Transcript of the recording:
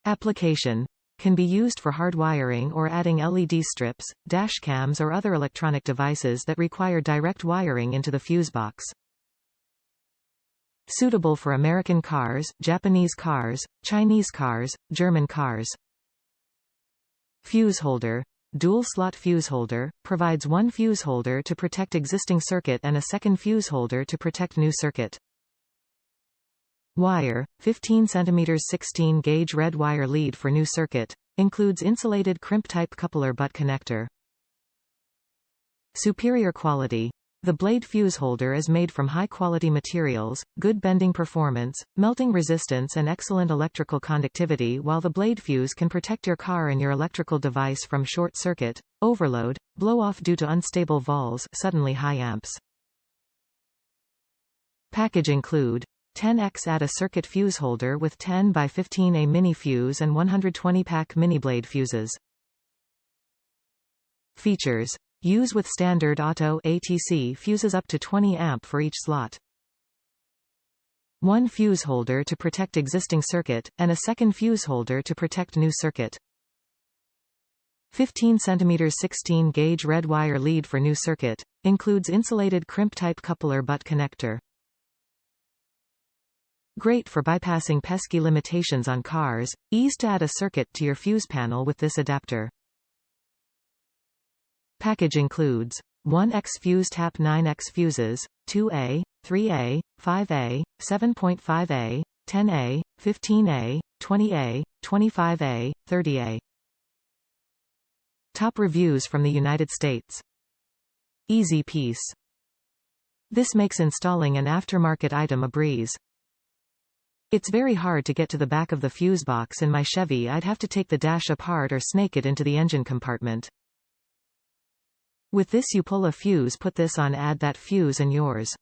Application. Can be used for hardwiring or adding LED strips, dashcams or other electronic devices that require direct wiring into the fuse box. Suitable for American cars, Japanese cars, Chinese cars, German cars. Fuse holder. Dual-slot fuse holder, provides one fuse holder to protect existing circuit and a second fuse holder to protect new circuit. Wire, 15 cm 16-gauge red wire lead for new circuit. Includes insulated crimp-type coupler butt connector. Superior quality. The blade fuse holder is made from high-quality materials, good bending performance, melting resistance and excellent electrical conductivity, while the blade fuse can protect your car and your electrical device from short circuit, overload, blow-off due to unstable vols, suddenly high amps. Package include 10x add a circuit fuse holder with 10 by 15A mini fuse and 120-pack mini blade fuses. Features. Use with standard auto ATC fuses up to 20 amp for each slot. One fuse holder to protect existing circuit, and a second fuse holder to protect new circuit. 15 cm 16-gauge red wire lead for new circuit. Includes insulated crimp-type coupler butt connector. Great for bypassing pesky limitations on cars, ease to add a circuit to your fuse panel with this adapter. Package includes 1x fuse tap 9x fuses, 2A, 3A, 5A, 7.5A, 10A, 15A, 20A, 25A, 30A. Top reviews from the United States. Easy piece. This makes installing an aftermarket item a breeze. It's very hard to get to the back of the fuse box in my Chevy. I'd have to take the dash apart or snake it into the engine compartment. With this you pull a fuse, put this on, add that fuse and yours.